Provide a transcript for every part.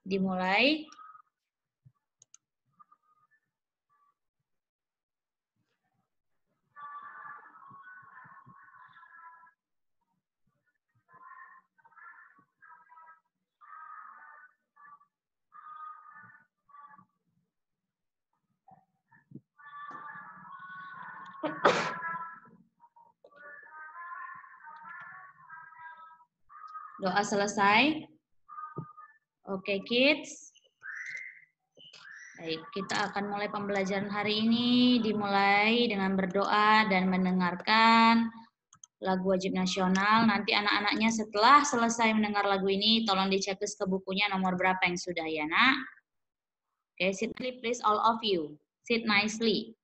Dimulai. Doa selesai. Oke, kids. Baik, kita akan mulai pembelajaran hari ini. Dimulai dengan berdoa dan mendengarkan lagu wajib nasional. Nanti anak-anaknya setelah selesai mendengar lagu ini, tolong dicek ke bukunya nomor berapa yang sudah ya, nak. Oke, sit please all of you. Sit nicely.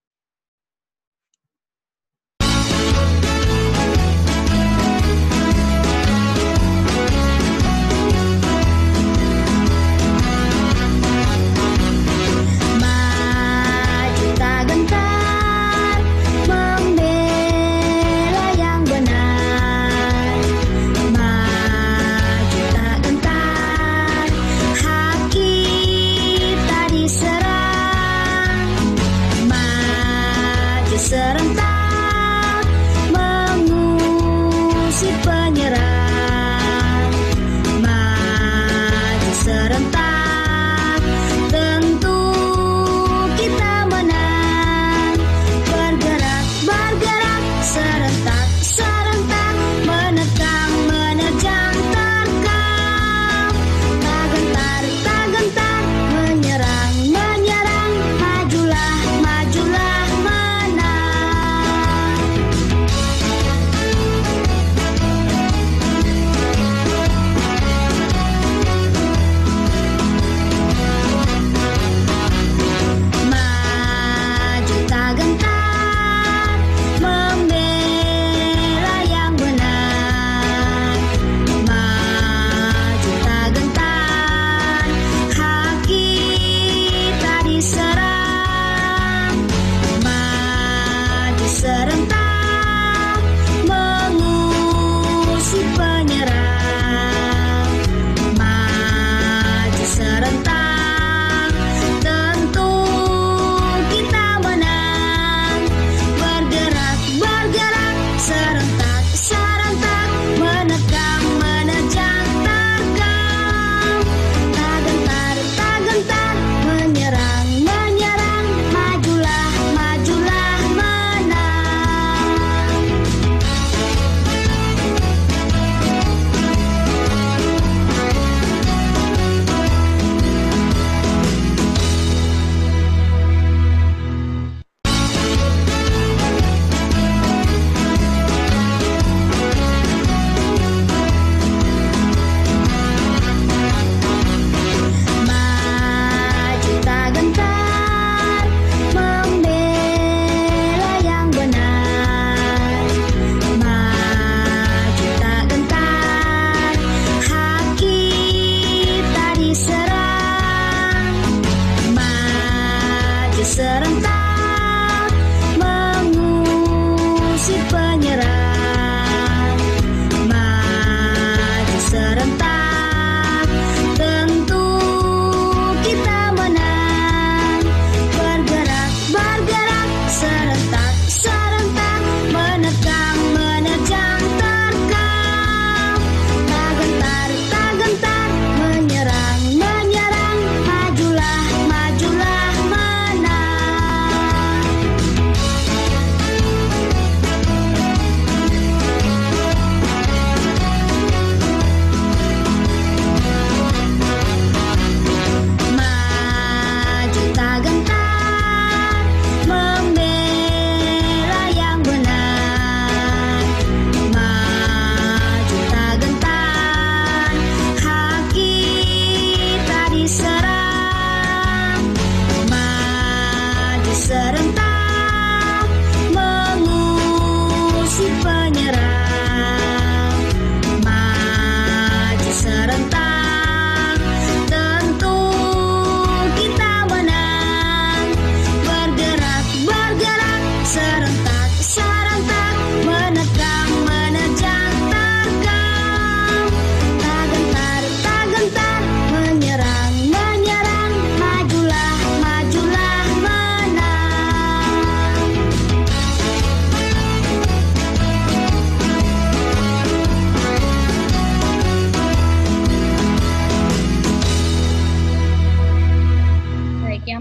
Hak kita diserang.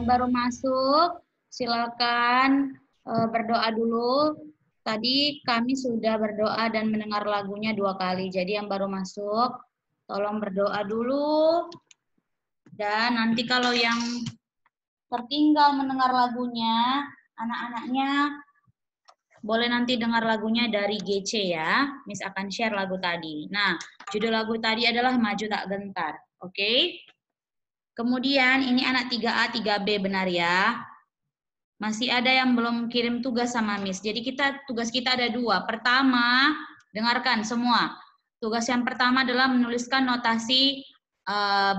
baru masuk, silakan berdoa dulu. Tadi kami sudah berdoa dan mendengar lagunya 2 kali. Jadi yang baru masuk, tolong berdoa dulu. Dan nanti kalau yang tertinggal mendengar lagunya, anak-anaknya boleh nanti dengar lagunya dari GC ya. Miss akan share lagu tadi. Nah, judul lagu tadi adalah Maju Tak Gentar. Oke? Kemudian ini anak 3A, 3B benar ya. Masih ada yang belum kirim tugas sama Miss. Jadi tugas kita ada 2. Pertama, dengarkan semua. Tugas yang pertama adalah menuliskan notasi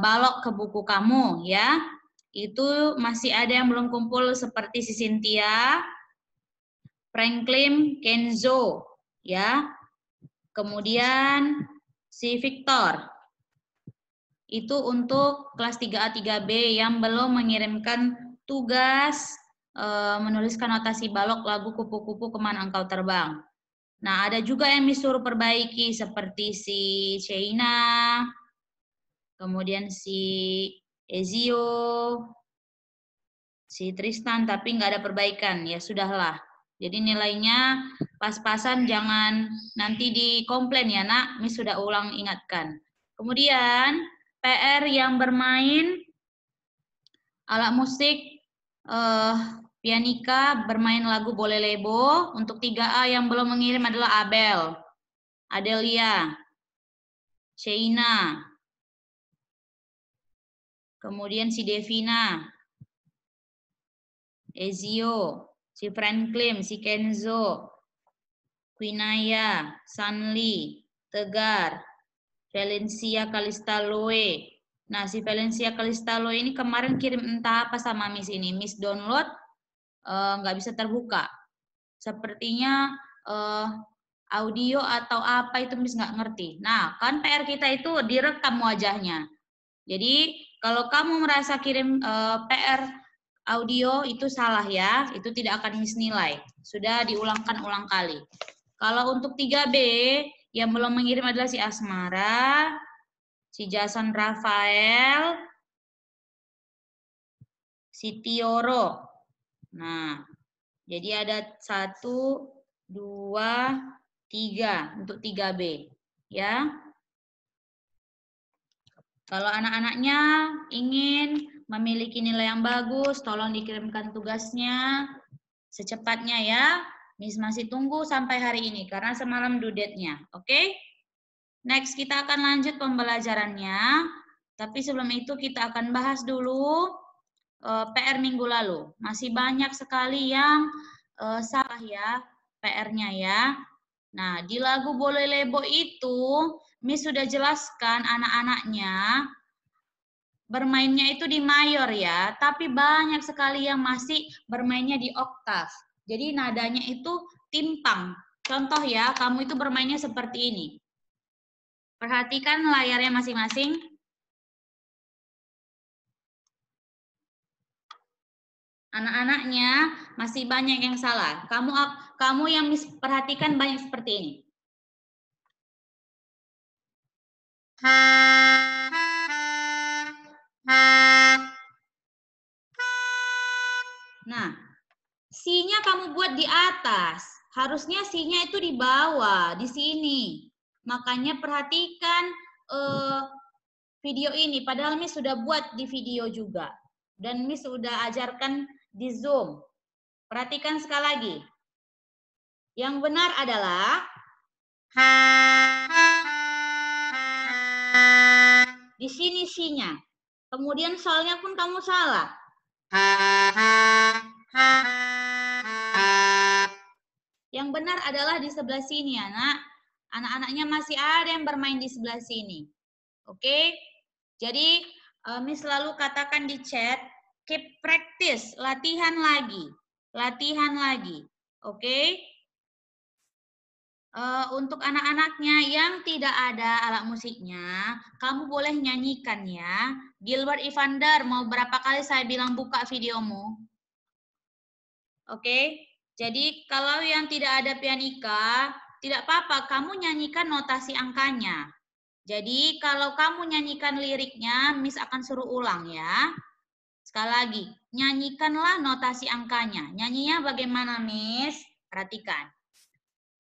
balok ke buku kamu ya. Itu masih ada yang belum kumpul seperti si Cynthia, Franklin, Kenzo ya. Kemudian si Victor. Itu untuk kelas 3A, 3B yang belum mengirimkan tugas menuliskan notasi balok lagu Kupu-Kupu Kemana Engkau Terbang. Nah, ada juga yang disuruh perbaiki seperti si Sheina, kemudian si Ezio, si Tristan, tapi nggak ada perbaikan. Ya sudahlah. Jadi nilainya pas-pasan, jangan nanti dikomplain ya nak, Miss sudah ulang ingatkan. Kemudian PR yang bermain alat musik, pianika bermain lagu Boleh Lebo. Untuk 3A yang belum mengirim adalah Abel, Adelia, Sheina, kemudian si Devina, Ezio, si Franklin, si Kenzo, Quinaya, Sanli, Tegar, Valencia Kalistaloe. Nah, si Valencia Kalistaloe ini kemarin kirim entah apa sama Miss ini. Miss download, nggak bisa terbuka. Sepertinya audio atau apa itu Miss nggak ngerti. Nah, kan PR kita itu direkam wajahnya. Jadi, kalau kamu merasa kirim PR audio itu salah ya, itu tidak akan Miss nilai. Sudah diulangkan ulang kali. Kalau untuk 3B, yang belum mengirim adalah si Asmara, si Jason Rafael, si Tioro. Nah, jadi ada 1, 2, 3 untuk 3B. Ya. Kalau anak-anaknya ingin memiliki nilai yang bagus, tolong dikirimkan tugasnya secepatnya ya. Miss masih tunggu sampai hari ini karena semalam due date-nya. Oke? Next, kita akan lanjut pembelajarannya. Tapi sebelum itu kita akan bahas dulu PR minggu lalu. Masih banyak sekali yang salah ya PR-nya ya. Nah, di lagu Boleh Lebo itu, Miss sudah jelaskan anak-anaknya bermainnya itu di mayor ya, tapi banyak sekali yang masih bermainnya di oktav. Jadi nadanya itu timpang. Contoh ya, kamu itu bermainnya seperti ini. Perhatikan layarnya masing-masing. Anak-anaknya masih banyak yang salah. Kamu yang perhatikan banyak seperti ini. Nah, si-nya kamu buat di atas. Harusnya si-nya itu di bawah, di sini. Makanya perhatikan video ini. Padahal Miss sudah buat di video juga. Dan Miss sudah ajarkan di Zoom. Perhatikan sekali lagi. Yang benar adalah di sini si-nya. Kemudian solnya pun kamu salah. Yang benar adalah di sebelah sini, anak. Anak-anaknya masih ada yang bermain di sebelah sini. Oke? Jadi, Miss selalu katakan di chat, keep practice, latihan lagi. Latihan lagi. Oke? Untuk anak-anaknya yang tidak ada alat musiknya, kamu boleh nyanyikan ya. Gilbert Evander, mau berapa kali saya bilang buka videomu? Oke? Jadi kalau yang tidak ada pianika, tidak apa-apa, kamu nyanyikan notasi angkanya. Jadi kalau kamu nyanyikan liriknya, Miss akan suruh ulang ya. Sekali lagi, nyanyikanlah notasi angkanya. Nyanyinya bagaimana, Miss? Perhatikan.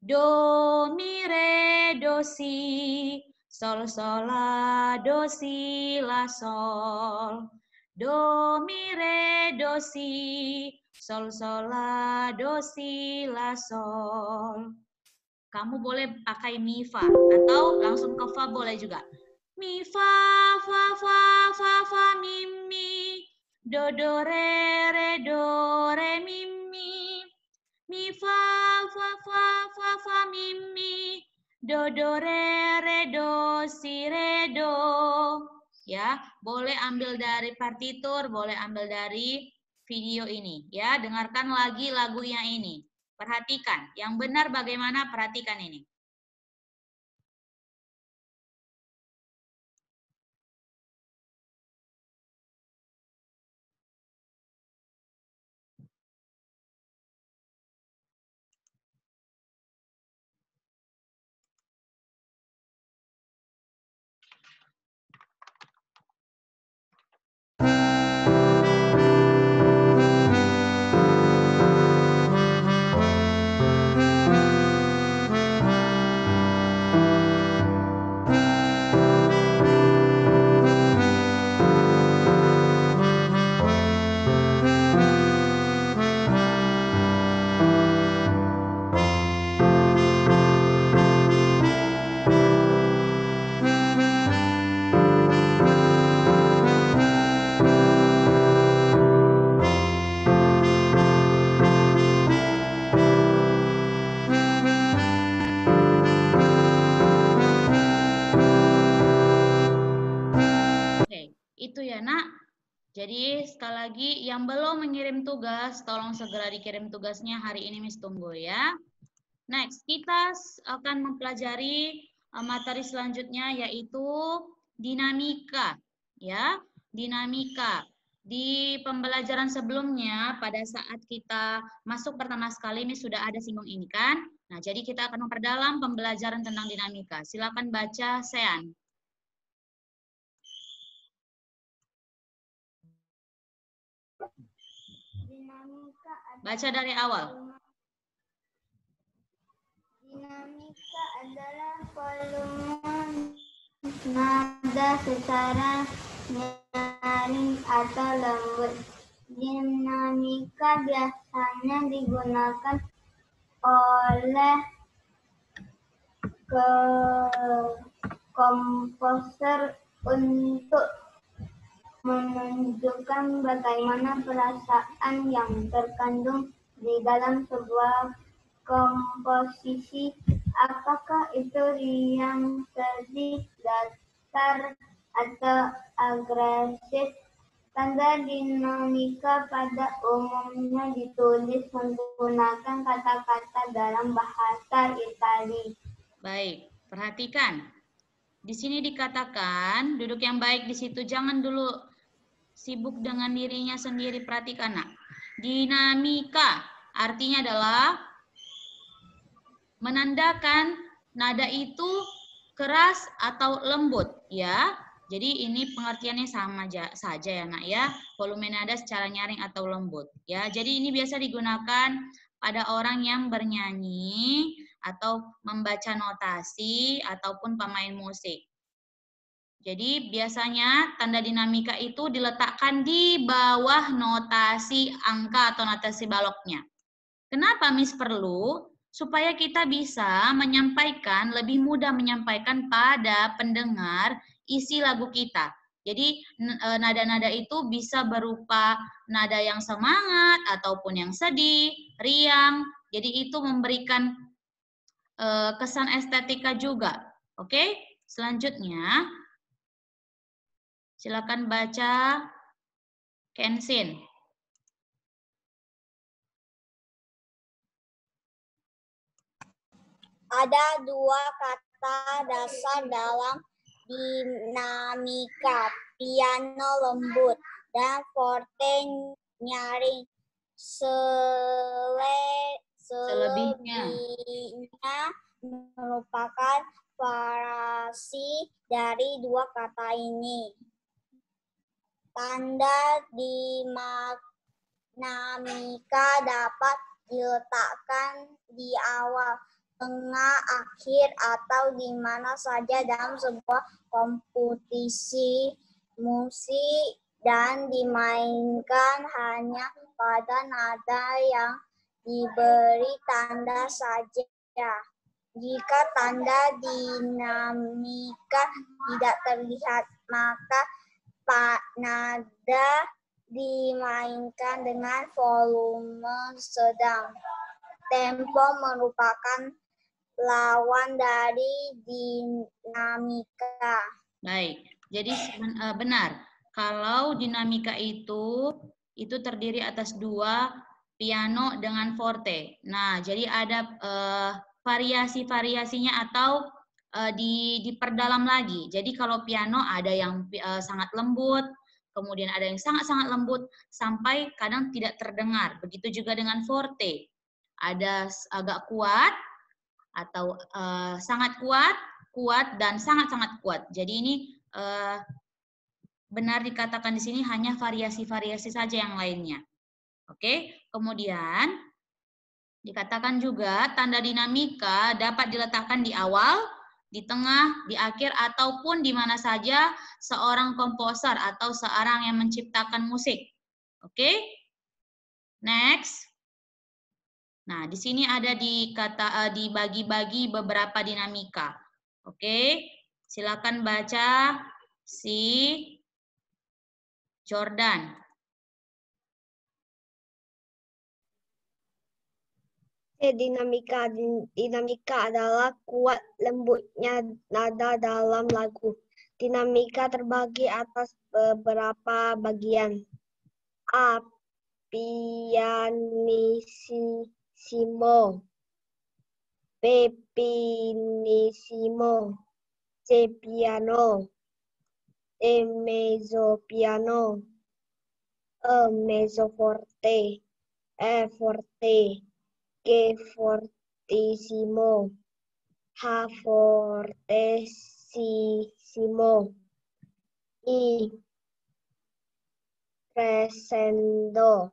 Do, mi, re, do, si. Sol, sol, la, do, si, la, sol. Do, mi, re, do, si. Sol, sol, la, do, si, la, sol. Kamu boleh pakai mi, fa. Atau langsung ke fa boleh juga. Mi, fa, fa, fa, fa, fa, mi, mi. Do, do, re, do, re, mi, mi. Mi, fa, fa, fa, fa, fa, mi, mi. Do, do, re, do, si, re, do. Ya, boleh ambil dari partitur, boleh ambil dari video ini. Ya, dengarkan lagi lagunya ini. Perhatikan, yang benar bagaimana, perhatikan ini. Oke, itu ya nak. Jadi sekali lagi yang belum mengirim tugas, tolong segera dikirim tugasnya hari ini Miss tunggu ya. Next, kita akan mempelajari materi selanjutnya yaitu dinamika. Ya, dinamika. Di pembelajaran sebelumnya pada saat kita masuk pertama sekali Miss sudah ada singgung ini kan. Nah, jadi kita akan memperdalam pembelajaran tentang dinamika. Silakan baca Sean. Baca dari awal. Dinamika adalah volume nada secara nyaring atau lembut. Dinamika biasanya digunakan oleh komposer untuk menunjukkan bagaimana perasaan yang terkandung di dalam sebuah komposisi, apakah itu riang, sedih, datar, atau agresif. Tanda dinamika pada umumnya ditulis menggunakan kata-kata dalam bahasa Italia. Baik, perhatikan. Di sini dikatakan, duduk yang baik di situ, jangan dulu sibuk dengan dirinya sendiri, perhatikan nak. Dinamika artinya adalah menandakan nada itu keras atau lembut, ya. Jadi ini pengertiannya sama saja ya nak ya. Volume nada secara nyaring atau lembut, ya. Jadi ini biasa digunakan pada orang yang bernyanyi atau membaca notasi ataupun pemain musik. Jadi biasanya tanda dinamika itu diletakkan di bawah notasi angka atau notasi baloknya. Kenapa Miss perlu? Supaya kita bisa menyampaikan, lebih mudah menyampaikan pada pendengar isi lagu kita. Jadi nada-nada itu bisa berupa nada yang semangat ataupun yang sedih, riang. Jadi itu memberikan kesan estetika juga. Oke, selanjutnya silakan baca Kensin. Ada dua kata dasar dalam dinamika, piano lembut dan forte nyaring. Selebihnya merupakan variasi dari dua kata ini. Tanda dinamika dapat diletakkan di awal, tengah, akhir, atau di mana saja dalam sebuah kompetisi musik dan dimainkan hanya pada nada yang diberi tanda saja. Jika tanda dinamika tidak terlihat, maka nada dimainkan dengan volume sedang. Tempo merupakan lawan dari dinamika. Baik, jadi benar. Kalau dinamika itu terdiri atas dua, piano dengan forte. Nah, jadi ada variasi-variasinya atau diperdalam lagi. Jadi kalau piano ada yang sangat lembut, kemudian ada yang sangat-sangat lembut, sampai kadang tidak terdengar. Begitu juga dengan forte. Ada agak kuat, atau sangat kuat, kuat, dan sangat-sangat kuat. Jadi ini benar dikatakan di sini hanya variasi-variasi saja yang lainnya. Oke, kemudian dikatakan juga tanda dinamika dapat diletakkan di awal, di tengah, di akhir, ataupun di mana saja seorang komposer atau seorang yang menciptakan musik. Oke, next. Nah, di sini ada dibagi-bagi beberapa dinamika. Oke, silakan baca si Jordan. Dinamika adalah kuat lembutnya nada dalam lagu. Dinamika terbagi atas beberapa bagian. A. Pianissimo. B. Pianissimo. C. Piano. E. Mezzopiano. E. Mezzoforte. E. Forte. G. Fortissimo. H. Fortissimo. I. Crescendo.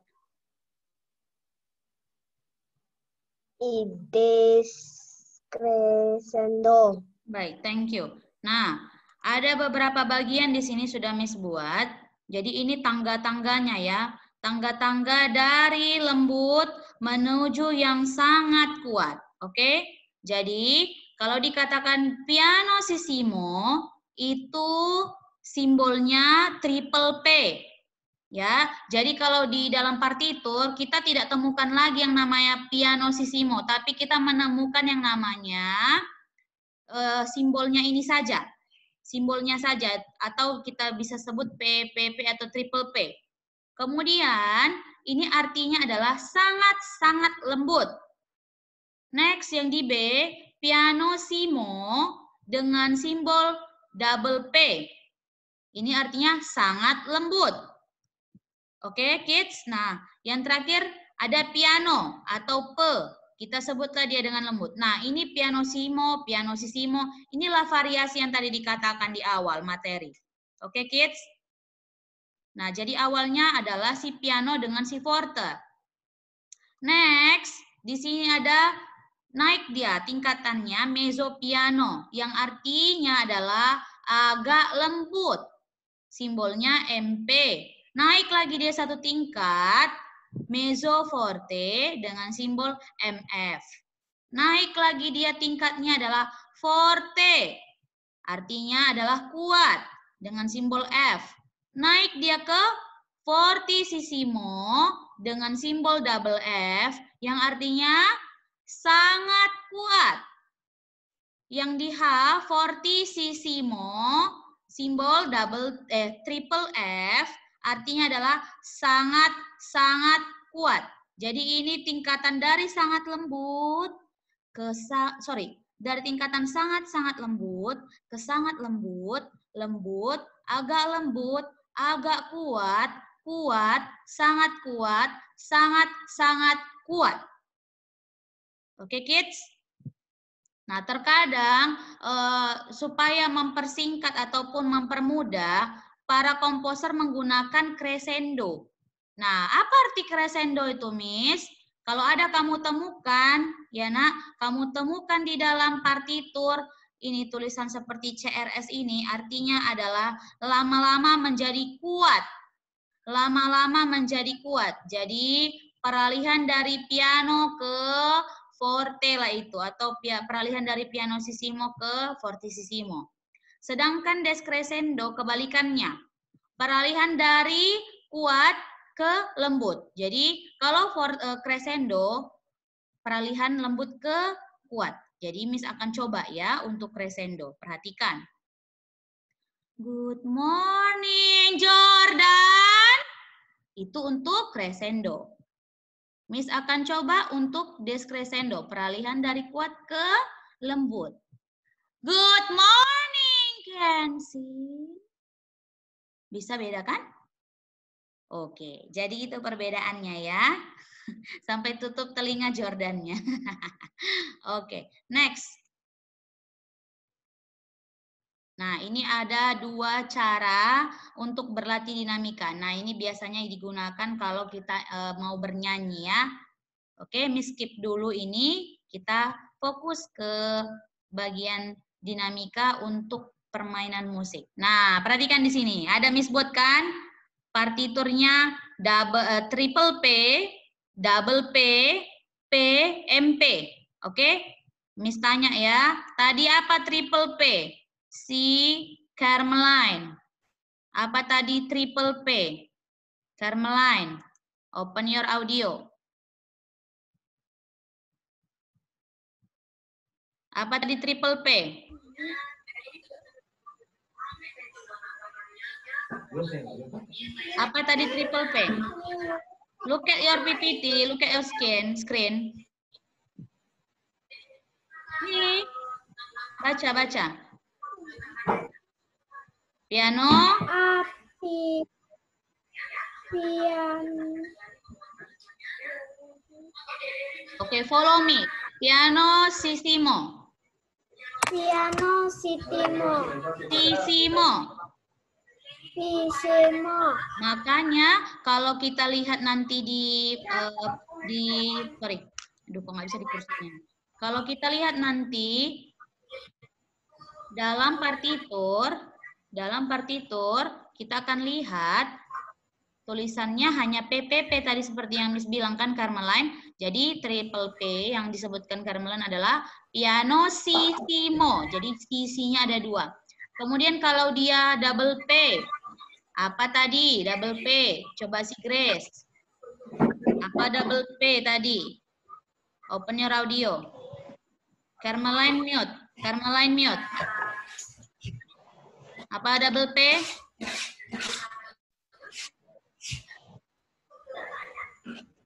I. Descrescendo. Baik, thank you. Nah, ada beberapa bagian di sini sudah Miss buat. Jadi ini tangga-tangganya ya. Tangga-tangga dari lembut menuju yang sangat kuat. Oke? Jadi, kalau dikatakan pianosissimo itu simbolnya triple P. Ya, jadi kalau di dalam partitur kita tidak temukan lagi yang namanya pianosissimo, tapi kita menemukan yang namanya simbolnya ini saja. Simbolnya saja, atau kita bisa sebut P, PP, atau triple P. Kemudian, ini artinya adalah sangat-sangat lembut. Next, yang di B, pianosissimo dengan simbol double P. Ini artinya sangat lembut. Oke, kids. Nah, yang terakhir ada piano atau P. Kita sebutlah dia dengan lembut. Nah, ini pianosissimo, pianosissimo. Inilah variasi yang tadi dikatakan di awal materi. Oke, kids. Nah, jadi awalnya adalah si piano dengan si forte. Next, di sini ada naik dia tingkatannya mezzopiano, yang artinya adalah agak lembut. Simbolnya MP. Naik lagi dia satu tingkat, mezzoforte dengan simbol MF. Naik lagi dia tingkatnya adalah forte, artinya adalah kuat dengan simbol F. Naik dia ke fortissimo dengan simbol double F yang artinya sangat kuat. Yang di H, fortissimo, simbol triple F, artinya adalah sangat-sangat kuat. Jadi ini tingkatan dari sangat lembut ke dari tingkatan sangat-sangat lembut ke sangat lembut, lembut, agak lembut, agak kuat, kuat, sangat-sangat kuat. Oke, kids? Nah, terkadang supaya mempersingkat ataupun mempermudah, para komposer menggunakan crescendo. Nah, apa arti crescendo itu, Miss? Kalau ada kamu temukan, ya nak, kamu temukan di dalam partitur, ini tulisan seperti CRS ini, artinya adalah lama-lama menjadi kuat. Lama-lama menjadi kuat. Jadi, peralihan dari piano ke forte lah itu, atau peralihan dari pianosissimo ke fortissimo. Sedangkan descrescendo kebalikannya. Peralihan dari kuat ke lembut. Jadi kalau crescendo peralihan lembut ke kuat. Jadi Miss akan coba ya untuk crescendo. Perhatikan. Good morning Jordan. Itu untuk crescendo. Miss akan coba untuk descrescendo. Peralihan dari kuat ke lembut. Good morning Kenzie. Bisa bedakan? Oke, jadi itu perbedaannya ya. Sampai tutup telinga Jordannya. Oke, next. Nah, ini ada dua cara untuk berlatih dinamika. Nah, ini biasanya digunakan kalau kita mau bernyanyi ya. Oke, Miss skip dulu ini. Kita fokus ke bagian dinamika untuk permainan musik. Nah, perhatikan di sini. Ada Miss buat kan? Partiturnya triple P, double P, P, MP. Oke? Miss tanya ya, tadi apa triple P? Si Carmeline. Apa tadi triple P? Carmeline, open your audio. Apa tadi triple P? Apa tadi triple P? Look at your PPT, look at your screen. Nih, baca. Piano. Piano. Oke, follow me. Pianosissimo. Pianosissimo. Sissimo. Makanya kalau kita lihat nanti sorry. Aduh, kok nggak bisa di kursinya. Kalau kita lihat nanti dalam partitur kita akan lihat tulisannya hanya PPP tadi seperti yang Miss bilang kan Carmeline. Jadi triple P yang disebutkan Carmeline adalah pianosissimo. Jadi sisinya ada dua. Kemudian kalau dia double P, apa tadi double P? Coba si Grace. Apa double P tadi? Open your audio. Carmeline mute. Apa double P?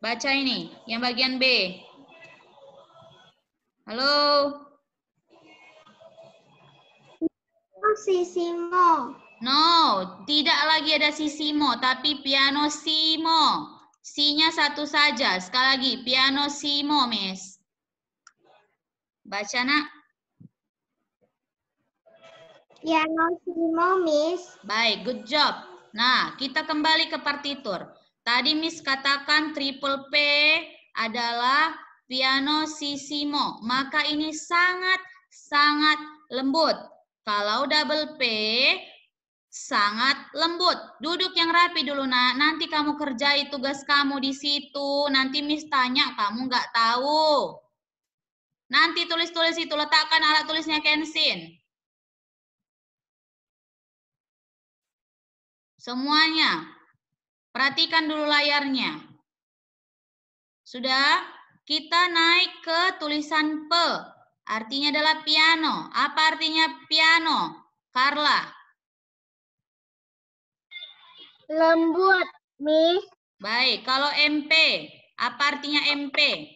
Baca ini, yang bagian B. Halo? Sissimo. No, tidak lagi ada sissimo, tapi pianosissimo. Si-nya satu saja. Sekali lagi, pianosissimo, Miss. Baca, nak. Pianosissimo, Miss. Baik, good job. Nah, kita kembali ke partitur. Tadi Miss katakan triple P adalah pianosissimo. Maka ini sangat lembut. Kalau double P sangat lembut. Duduk yang rapi dulu, nak. Nanti kamu kerjai tugas kamu di situ. Nanti Miss tanya, kamu nggak tahu. Nanti tulis-tulis itu, letakkan alat tulisnya Kensin. Semuanya. Perhatikan dulu layarnya. Sudah? Kita naik ke tulisan P. Artinya adalah piano. Apa artinya piano? Carla. Lembut, Miss. Baik, kalau MP. Apa artinya MP?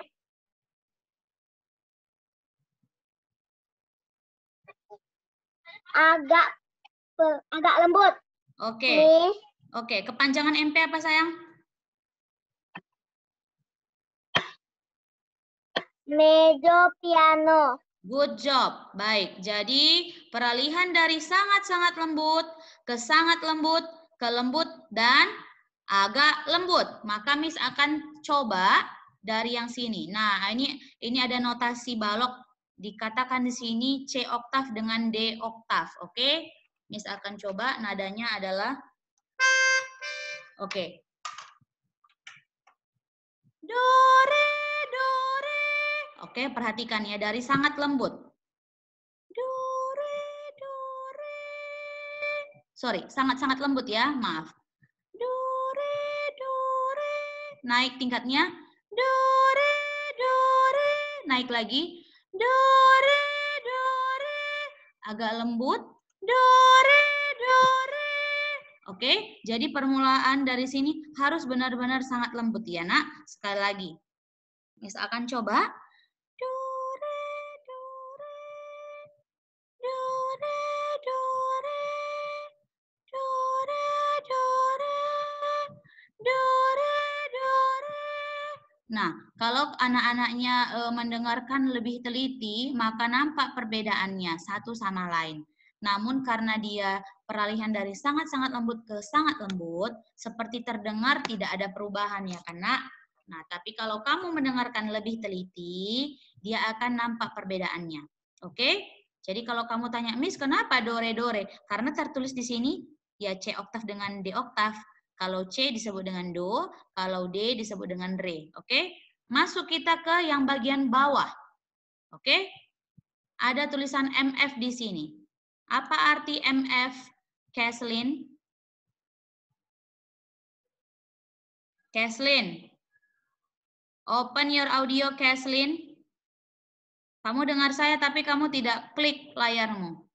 Agak lembut. Oke. Miss. Oke, kepanjangan MP apa sayang? Mezzo piano. Good job. Baik, jadi peralihan dari sangat-sangat lembut ke sangat lembut, ke lembut, dan agak lembut. Maka Miss akan coba dari yang sini. Nah, ini ada notasi balok. Dikatakan di sini C oktav dengan D oktav. Oke, Miss akan coba nadanya adalah oke. Do, re, do, re. Oke, perhatikan ya, dari sangat lembut. Do, re, do, re. Sorry, sangat-sangat lembut ya, maaf. Do, re, do, re. Naik tingkatnya. Do, re, do, re. Naik lagi. Do, re, do, re. Agak lembut. Do, re, do, re. Oke, jadi permulaan dari sini harus benar-benar sangat lembut ya, Nak. Sekali lagi. Miss akan coba. Do, re, do, re. Do, re, do, re. Do, re, do, re. Do, re, do, re. Nah, kalau anak-anaknya mendengarkan lebih teliti, maka nampak perbedaannya satu sama lain. Namun karena dia peralihan dari sangat-sangat lembut ke sangat lembut, seperti terdengar tidak ada perubahan ya kan, Nak? Nah, tapi kalau kamu mendengarkan lebih teliti, dia akan nampak perbedaannya. Oke? Jadi kalau kamu tanya, Miss, kenapa do, re, do, re? Karena tertulis di sini, ya C oktav dengan D oktav. Kalau C disebut dengan do, kalau D disebut dengan re. Oke? Masuk kita ke yang bagian bawah. Oke? Ada tulisan MF di sini. Apa arti MF, Kathleen? Kathleen. Open your audio, Kathleen. Kamu dengar saya tapi kamu tidak klik layarmu.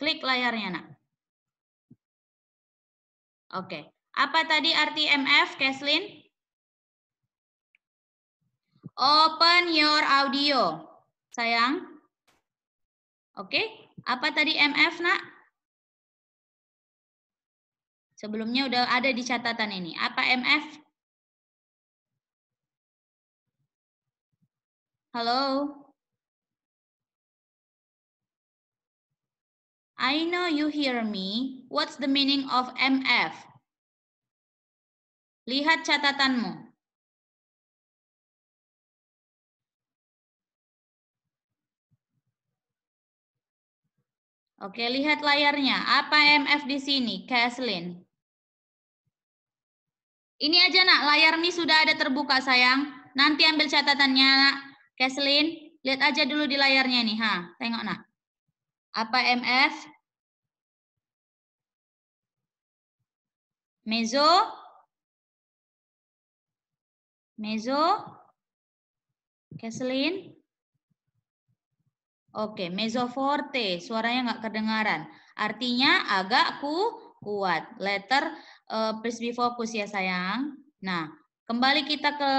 Klik layarnya, Nak. Oke. Apa tadi arti MF, Kathleen? Open your audio. Sayang. Oke. Apa tadi MF, Nak? Sebelumnya udah ada di catatan ini. Apa MF? Halo? I know you hear me. What's the meaning of MF? Lihat catatanmu. Oke, lihat layarnya. Apa MF di sini, Kathleen? Ini aja, Nak. Layar Mi sudah ada terbuka, sayang. Nanti ambil catatannya, Nak. Kathleen, lihat aja dulu di layarnya nih. Tengok, Nak. Apa MF? Mezzo? Mezzo? Kathleen? Oke, mezzo forte, suaranya nggak kedengaran. Artinya agak kuat. Letter, please be fokus ya sayang. Nah, kembali kita ke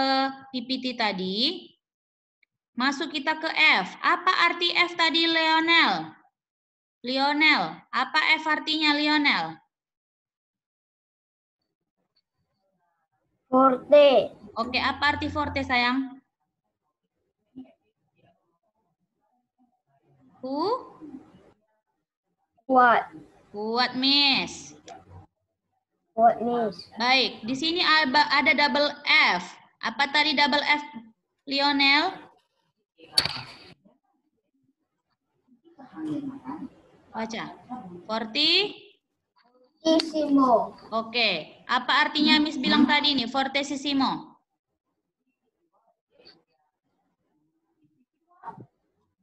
PPT tadi. Masuk kita ke F. Apa arti F tadi, Lionel? Lionel, apa F artinya, Lionel? Forte. Oke, apa arti forte sayang? Kuat. Kuat, Miss. Kuat, Miss. Baik, di sini ada double F. Apa tadi double F, Lionel? Baca. Fortissimo. Oke. Apa artinya Miss bilang tadi nih, fortissimo?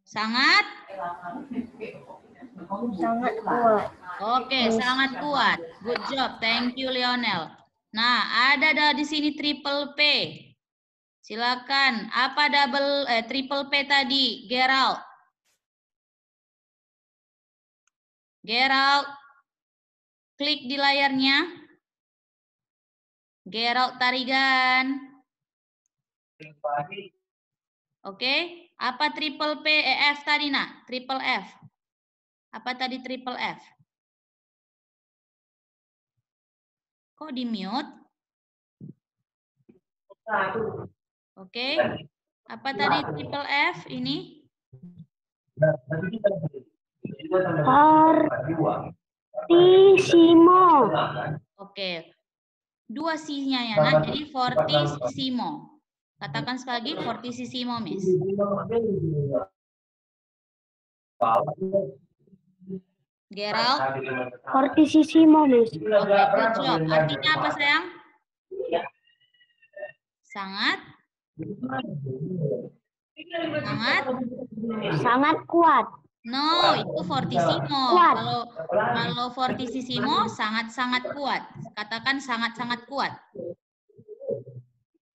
Sangat? Sangat kuat. Oke, sangat kuat. Good job. Thank you, Lionel. Nah, ada di sini triple P. Silakan. Apa triple P tadi? Gerald. Gerald. Klik di layarnya. Gerald Tarigan. Oke. Apa triple P, F tadi, Nak? Triple F. Apa tadi triple F? Kok di mute? Oke. Apa tadi triple F ini? Fortissimo. Oke. Dua C-nya ya, Nak. Jadi fortissimo. Katakan sekali lagi fortissimo, Miss. Gerald. Fortissimo, Miss. Oke, good job. Artinya apa, sayang? Sangat. Sangat. Sangat kuat. No, itu fortissimo. Kuat. Kalau fortissimo sangat-sangat kuat. Katakan sangat-sangat kuat.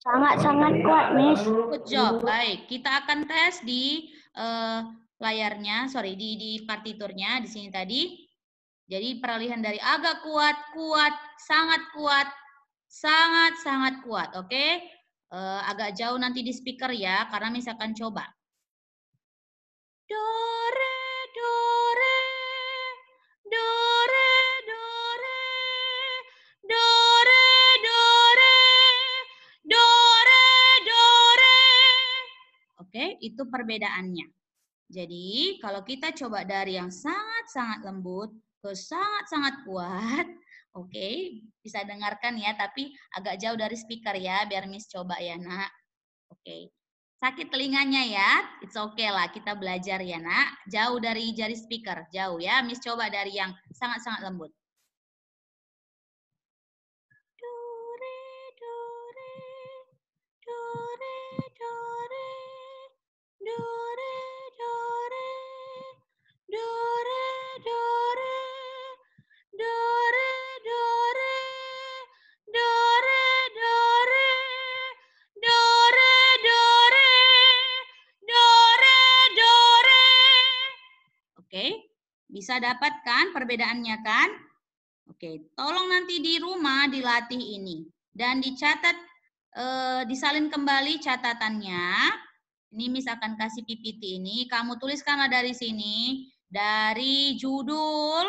Sangat-sangat kuat, Miss. Good job. Baik, kita akan tes di layarnya, di partiturnya di sini tadi. Jadi peralihan dari agak kuat, kuat, sangat kuat, sangat-sangat kuat. Oke? Agak jauh nanti di speaker ya, karena misalkan coba. Do, re, do, re. Do, re, do, re. Do, re, do, re. Do, re, do, re. Oke, itu perbedaannya. Jadi, kalau kita coba dari yang sangat-sangat lembut ke sangat-sangat kuat, oke, bisa dengarkan ya, tapi agak jauh dari speaker ya, biar Miss coba ya, Nak. Oke. Sakit telinganya ya, it's okay lah, kita belajar ya, Nak. Jauh dari jari speaker, jauh ya. Miss coba dari yang sangat-sangat lembut. Do, re, do, re. Do, re, do, re. Do, re, do, re. Do, re, do, re. Do, re, do, re. Do, re, do, re. Do, re, do, re. Do, re, do, re. Oke, bisa dapatkan perbedaannya kan? Oke, tolong nanti di rumah dilatih ini. Dan dicatat, disalin kembali catatannya. Ini Miss akan kasih PPT ini. Kamu tuliskanlah dari sini. Dari judul.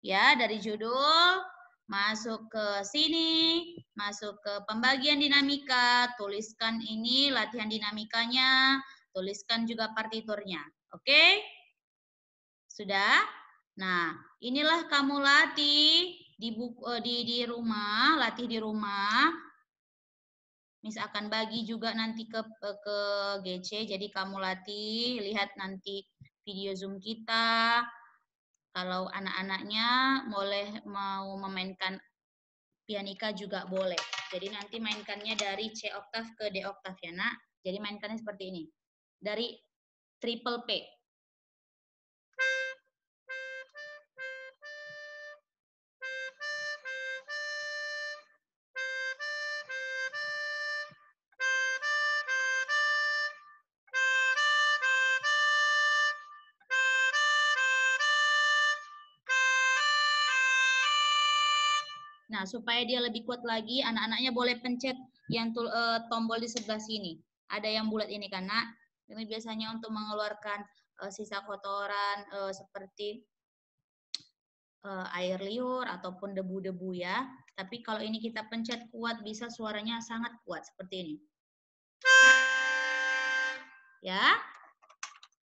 Ya, dari judul. Masuk ke sini. Masuk ke pembagian dinamika. Tuliskan ini latihan dinamikanya. Tuliskan juga partiturnya. Oke? Sudah? Nah, inilah kamu latih di rumah, latih di rumah. Miss akan bagi juga nanti ke GC, jadi kamu latih, lihat nanti video Zoom kita. Kalau anak-anaknya mau memainkan pianika juga boleh. Jadi nanti mainkannya dari C oktav ke D oktav ya, Nak. Jadi mainkannya seperti ini. Dari triple P. Nah, supaya dia lebih kuat lagi, anak-anaknya boleh pencet yang tombol di sebelah sini. Ada yang bulat ini kan, Nak. Ini biasanya untuk mengeluarkan sisa kotoran seperti air liur ataupun debu-debu ya. Tapi kalau ini kita pencet kuat, bisa suaranya sangat kuat seperti ini. Ya.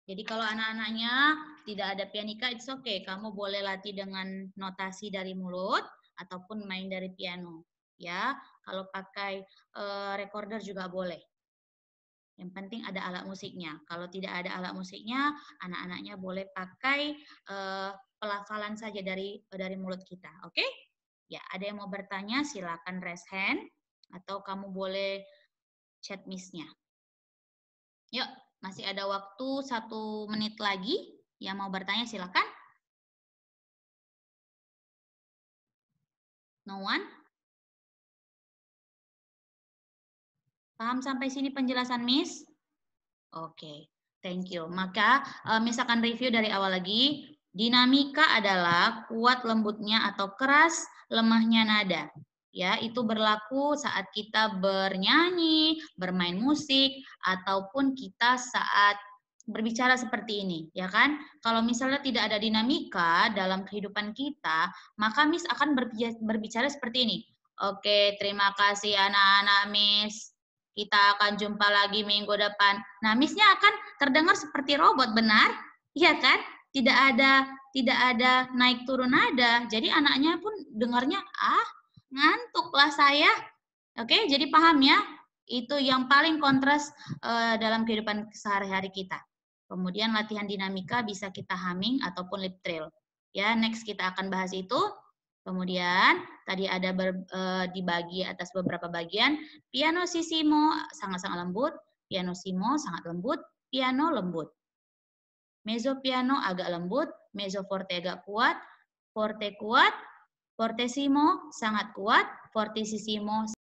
Jadi kalau anak-anaknya tidak ada pianika, it's okay. Kamu boleh latih dengan notasi dari mulut ataupun main dari piano. Ya, kalau pakai recorder juga boleh. Yang penting ada alat musiknya. Kalau tidak ada alat musiknya, anak-anaknya boleh pakai pelafalan saja dari mulut kita. Oke? Ya, ada yang mau bertanya, silakan raise hand atau kamu boleh chat Miss-nya. Yuk, masih ada waktu 1 menit lagi. Yang mau bertanya silakan. No one? Paham sampai sini penjelasan Miss? Oke, thank you. Maka Miss akan review dari awal lagi. Dinamika adalah kuat lembutnya atau keras lemahnya nada. Ya, itu berlaku saat kita bernyanyi, bermain musik, ataupun kita saat berbicara seperti ini, ya kan? Kalau misalnya tidak ada dinamika dalam kehidupan kita, maka Miss akan berbicara seperti ini. Oke, terima kasih anak-anak Miss. Kita akan jumpa lagi minggu depan. Nah, Miss-nya akan terdengar seperti robot, benar? Iya kan? Tidak ada naik turun nada. Jadi anaknya pun dengarnya, ngantuklah saya. Oke, jadi paham ya? Itu yang paling kontras dalam kehidupan sehari-hari kita. Kemudian latihan dinamika bisa kita humming ataupun lip trill. Ya, next kita akan bahas itu. Kemudian tadi ada dibagi atas beberapa bagian. Piano sissimo sangat-sangat lembut, piano simo sangat lembut, piano lembut. Mezzo piano agak lembut, mezzo forte agak kuat, fortissimo sangat kuat, fortissimo